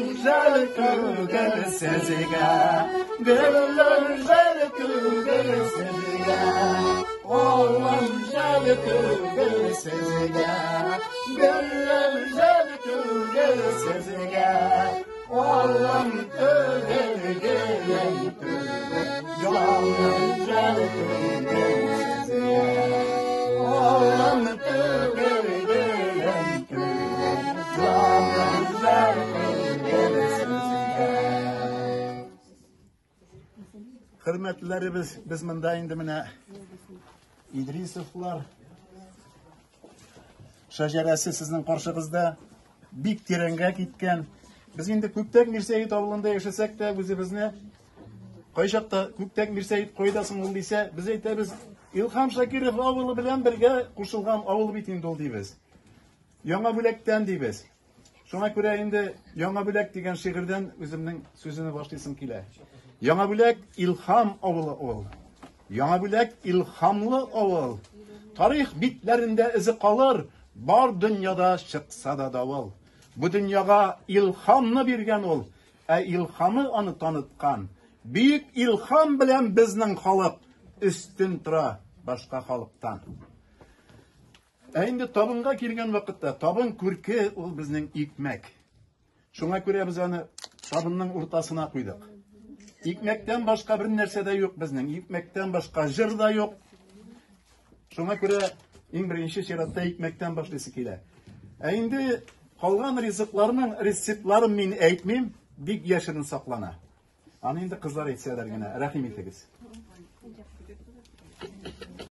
Güzel kırgır siziga, gülüm güzel kırgır siziga. Oğlum güzel kırgır siziga, gülüm güzel kırgır siziga. Oğlum kırgır gülüm kırgır, canım güzel kırgır siziga. Oğlum kırgır gülüm kırgır, canım güzel kırgır siziga. Hürmetlilerimiz, biz mında indi mine İdrisovlar şajarasi sizin karşınızda bik terenge gitken. Biz indi Köktek Mirseyit avlunda yaşasak da özümüzne Kayşakta Köktek Mirseyit koydasın oldu ise biz aytamiz İlham Şakirov avılı bilen birge kuşulgan avıl bitin dol deybiz. Yaڭa Bülek'ten deybiz. Şuna göre indi Yaڭa Bülek degen şehirden özümün sözünü başlaysın kile. Yaڭa Bülek ilham avılı ol. Yaڭa Bülek ilhamlı avıl. Tarih bitlerinde izi kalır. Bar dünyada çıksa da davul. Bu dünyaga ilhamını bergen ol. İlhamı anı tanıtkan. Büyük ilham bilen bizning halk üstün tura başka halktan. Endi tabınga kelgen vaqtda tabın körke ol bizning ikmek. Şuna göre biz onu tabınның ortasına koyduk. İkmekten başka bir nerse de yok bizning. İkmekten başka jır da yok. Şuna göre en birinci şeratda ikmekten başlayısı kele. Endi kalgan rızıklarının reseptlerini men aytmayım, dik yaşını saklana. Ana endi kızlar aytsalar gene rahim etiniz.